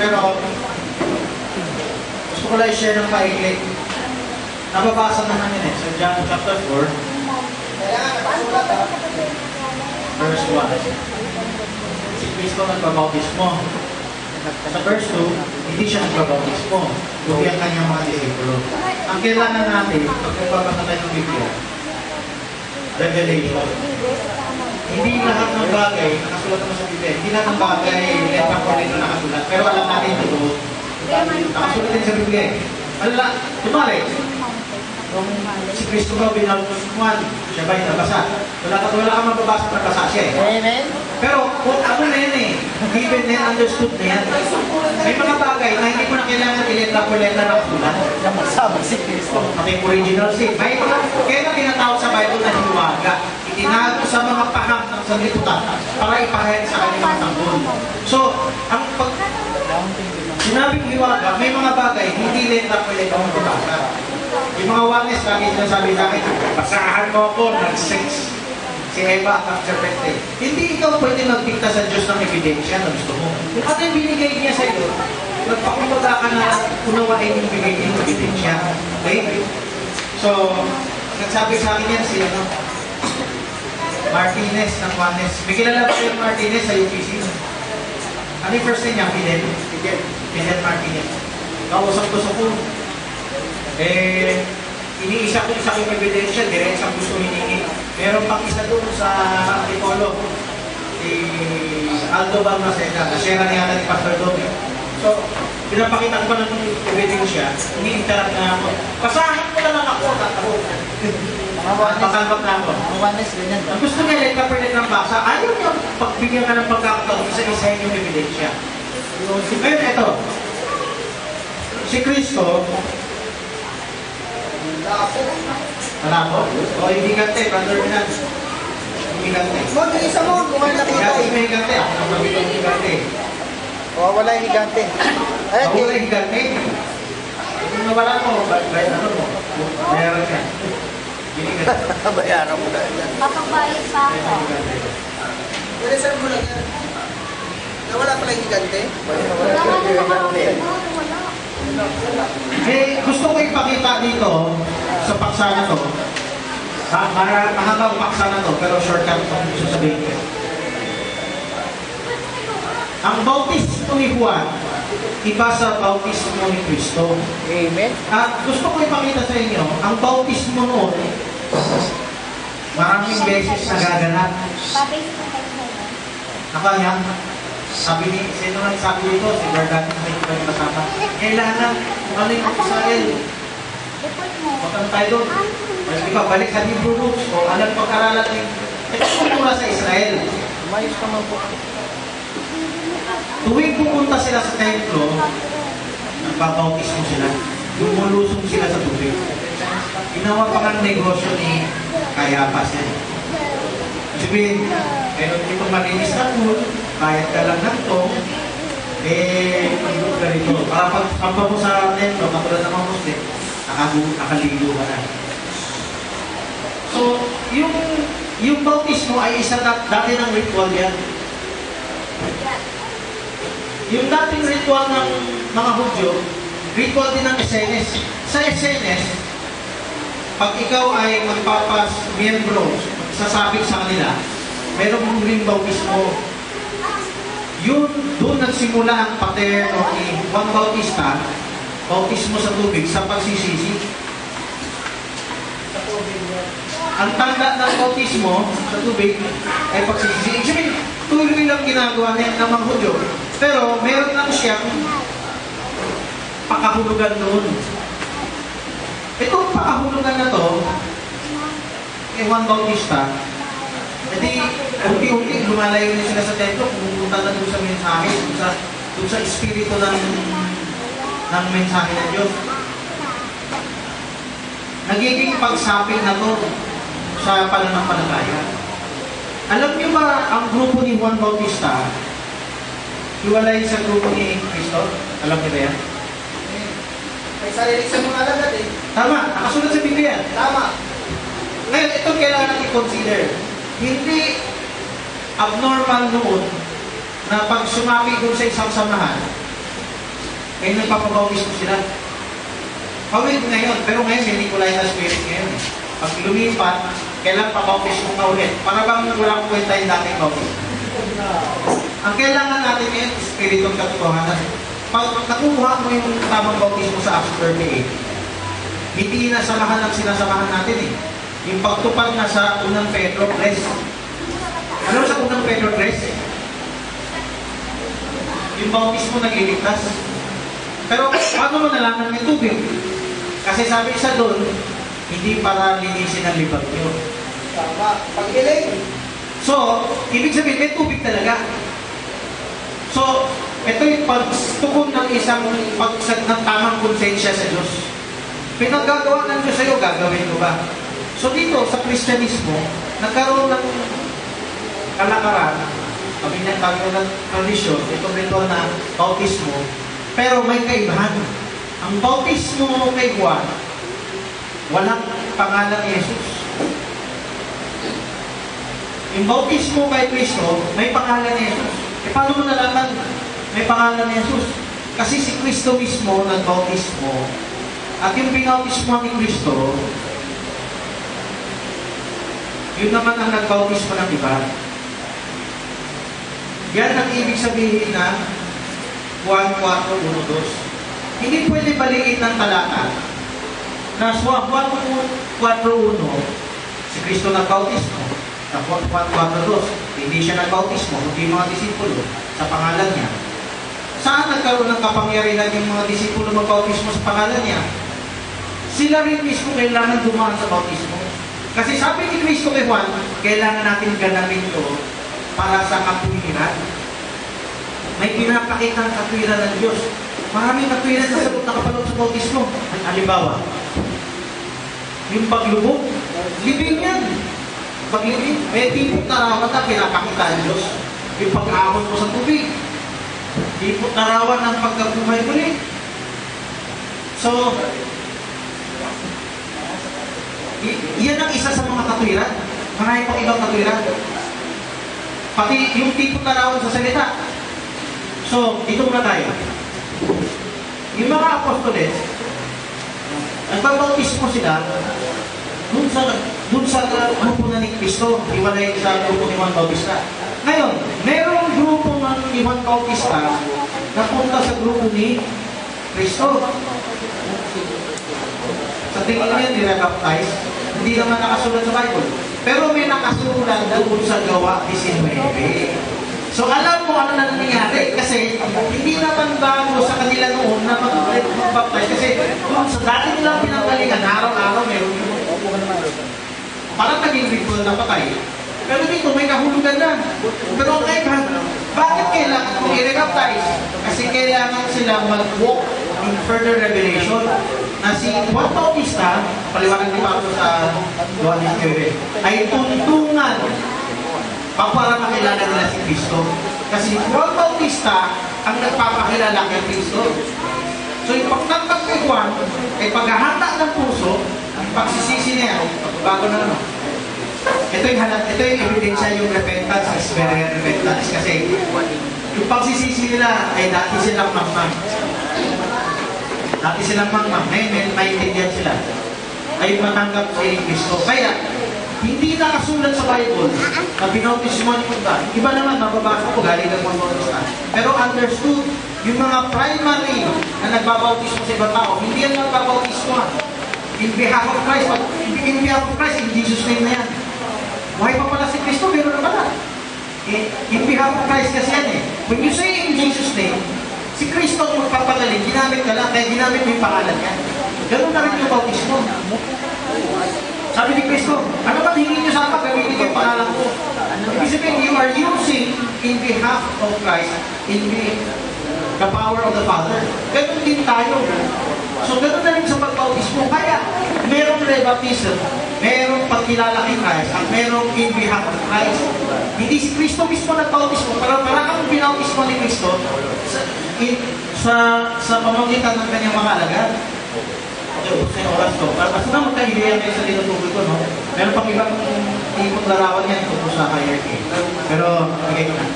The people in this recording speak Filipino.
pero gusto ko lang i-share ng maikli. Nababasa naman yun sa John chapter 4, verse 1. Si Kristo nagbabautismo. Sa verse 2, hindi siya nagbabautismo. Kundi ang kanyang mga disipulo. Ang kailangan natin, pag nagbabasa tayo ng Biblia, revelation. Hindi lahat ng bagay, nakasulat naman sa Biblia, hindi lahat ng bagay, letra ko rin na nakasulat. Pero alam natin ito, nakasulat din sa Biblia. Alala, tumari. Kung si Kristo ba binaltuskuhan, siya ba yung nabasa? Wala ka mababasa na nabasa siya eh. Amen. Pero kung ako na yan eh, given na yan, understood na yan. May mga bagay na hindi ko na kailangan iletla po letla na kasulat. Namasama si Kristo. Ating original sin. May mga, kaya na tinatawag sa Bible na hiwaga. Itinago sa mga paham ng sanliputan para ipahayag sa kanyang mga tanggol. So, ang pag sinabing hiwaga, may mga bagay, hindi letla po letla ang mababasa. Yung mga witness, lagi sinasabi sa akin, basahan mo ako ng 6. Si Eva at ang serpente. Hindi ikaw pwede magdikta sa Diyos ng ebidensya na gusto mo. At yung binigay niya sa iyo, nagpakumbaga ka na unawain yung binigay niya ng ebidensya. Okay? So, nagsabi sa akin yan si Martinez ng Juanes. May kilala ba yung Martinez sa UPC? Ano yung first name niya? Fidel Martinez. Kausap ko sa po. Iniisa ko sa aking ebidensya, diretsang gusto hiningi. Meron pang isa doon sa Antipolo, si Aldo Balmaceda, na-share niya ni Pastor Domi. So, pinapakita ko ng ebidensya, ini-interrupt na ako. Pasahin ko na lang ako, tataro. Pasalbak na ako. Ang gusto niya, like kapernet ng basa, ayaw niya pagbigyan ka ng pagkakataon, isa-isahin yung ebidensya. Ngayon, ito. Si Kristo, wala po? O, hindi gante, Brother Minan. Hindi gante. Yung isa mo, kung ano nakita. Kasi may higante, ako nang mabito ng higante. O, wala yung higante. Ay, Ako na higante. Kung nawala mo, bayad ano mo? Bayaran ka. Hindi gante. bayaran mo na. Papagbayad pa ako. Reserve mo lang yan. Nawala pala yung higante? Gusto ko ipakita dito sa paksa na to. Mahabang paksa na to, pero shortcut ko sasabihin ko. Ang bautismo ni Juan, iba sa bautismo ni Kristo. Amen. At gusto ko ipakita sa inyo, ang bautismo noon, maraming beses nagaganap. Nakaya, sabi ni, sino nga sabi dito, si Gargani na may iba yung kasama. Kailangan, kung ano yung Israel, huwag tayo doon. Ikaw, balik sa Hebrew roots, o anong pag-aralan ng kultura sa Israel. Umayos ka man po. Tuwing pumunta sila sa templo, nagbabautismo sila. Lumulusong sila sa tubig. Ginawa pa ng negosyo ni Cayapas yan. Sabihin, meron dito malinis na pool, bayad ka lang ng to, pagod ka rito. Para pagpapa mo sa templo, katulad ng mga Muslim, nakaligo ka na. So, yung bautismo ay isa dati ng ritual yan. Yung dating ritual ng mga Hudyo, ritual din ng Esenes. Sa Esenes, pag ikaw ay magpapas-miyembro, sasabik sa kanila, meron mong ring bautismo. Yun, doon nagsimula ang paterno ni Juan Bautista, bautismo sa tubig, sa pagsisisi. Ang tanda ng bautismo sa tubig ay pagsisisi. Sabihin, tuloy lang ginagawa ng mga Hudyo. Pero meron lang siyang pakahulugan doon. Itong pakahulugan na to, kay Juan Bautista, hindi, unti-unti lumalayo na sila sa templo, pumunta na doon sa mensahe, doon sa espiritu ng mensahe ng Diyos. Nagiging pagsapit na to sa pananampalataya. Alam niyo ba ang grupo ni Juan Bautista, hiwalay sa grupo ni Kristo? Alam niyo ba yan? May sarili sa mga alagad eh. Tama, nakasulat sa Biblia. Tama. Ngayon, ito kailangan natin i-consider. Hindi abnormal noon na pag sumapi doon sa isang samahan, Kaya nagpapabautis mo sila. Hawid ngayon, pero ngayon may Nicolay na spirit ngayon. Pag lumipat, kailan pabautis mo ka ulit? Para bang walang kwenta yung dating bautis. Ang kailangan natin ngayon, spiritong katotohanan. Pag nakukuha mo yung tamang bautis mo sa Acts 38, hindi na samahan ang sinasamahan natin eh. Yung pagtupad na sa unang Pedro 3. Ano sa unang Pedro 3? Yung bautis mo nagliligtas. Pero paano mo nalaman may tubig? Kasi sabi isa doon, hindi para linisin ang libag nyo. Tama. Pag-iling. So, ibig sabihin, may tubig talaga. So, ito yung pagtukon ng isang pagsag ng tamang konsensya sa Diyos. Pinaggagawa ng Diyos sa'yo, gagawin mo ba? So dito, sa Kristyanismo, nagkaroon ng kalakaran, kami ng tradisyon, itong ritual na bautismo, pero may kaibahan. Ang bautismo kay Juan, walang pangalan ni Jesus. Yung bautismo kay Kristo, may pangalan ni Jesus. E paano mo nalaman may pangalan ni Jesus? Kasi si Kristo mismo nagbautismo, at yung pinautismo ni Kristo, yun naman ang nagbautismo ng iba. Yan ang ibig sabihin na Juan 4:1-2. Hindi pwede baliin ng talata na Juan 4:1, si Kristo nagbautismo. Sa Juan 4:2, hindi siya nagbautismo, kundi mga disipulo sa pangalan niya. Saan nagkaroon ng kapangyarihan yung mga disipulo magbautismo sa pangalan niya? Sila rin mismo kailangan dumaan sa bautismo. Kasi sabi ni Kristo kay Juan, kailangan natin ganapin ito para sa katwiran. May pinapakita ang katwiran ng Diyos. Maraming katwiran na sagot na kapalot sa bautismo. Halimbawa, yung paglubog, libing yan. Paglibing, may tipot narawan na pinapakita ng Diyos. Yung pag-ahon mo sa tubig, tipot narawan ng pagkabuhay muli. So, yan ang isa sa mga katwiran. Marami pang ibang katwiran. Pati yung tipot narawan sa salita. So, dito muna tayo. Yung mga apostoles, nagbabautismo sila dun sa grupo na ni Cristo, iwalay sa grupo ni Juan Bautista. Ngayon, merong grupo ni Juan Bautista na punta sa grupo ni Cristo. Sa tingin niya, nire-baptize, hindi naman nakasulat sa Bible. Pero may nakasulat doon sa Gawa 19. So alam mo ano na nangyayari kasi hindi naman bago sa kanila noon na mag-baptize kasi kung sa dati nilang pinanggalingan, araw-araw meron yun. Parang naging ritual na patay. Pero dito may kahulugan na. Pero ang kaibahan, bakit kailangan kung i-baptize? Kasi kailangan sila mag-walk in further revelation na si Juan Bautista, paliwanag ni Pablo sa Juan 19, ay tuntungan para makilala nila si Kristo. Kasi Juan Bautista ang nagpapakilala kay Kristo. So yung pagtanggap kay Juan ay paghahanda ng puso, ang pagsisisi niya, bago na ano. Ito yung ebidensya yung repentance, experience repentance. Kasi yung pagsisisi nila ay dati silang mamang. Dati silang mamang. Ngayon, maintindihan sila. Ay matanggap si Kristo. Kaya, hindi nakasulat sa Bible na binautismo ni Punta. Iba naman, mababasa ko galing ng mga bautista. Pero understood, yung mga primary na nagbabautismo sa ibang tao, hindi yan nagbabautismo. In behalf of Christ, in behalf of Christ, in Jesus' name na yan. Buhay pa pala si Kristo, pero na pala. In behalf of Christ kasi yan eh. When you say in Jesus' name, si Kristo ang magpapagaling, ginamit ka lang, kaya ginamit mo yung pangalan niya. Ganun na rin yung bautismo. Sabi ni Kristo, ano ba hingin niyo sa akin? Gamitin ko yung pangalan ko. Ibig sabihin, you are using in behalf of Christ, in the power of the Father. Ganun din tayo. So, ganun na rin sa pagbautismo. Kaya, merong rebaptism, merong pagkilala kay Christ, at merong in behalf of Christ. Hindi si Kristo mismo nagbautismo, pero parang ang binautismo ni Kristo sa pamagitan ng kanyang mga alagad. Sa oras ko. Para basta na magkahilayan kayo sa tinutukoy ko, no? Meron pang ibang tipong larawan yan tungkol sa hierarchy. Pero, okay ko na.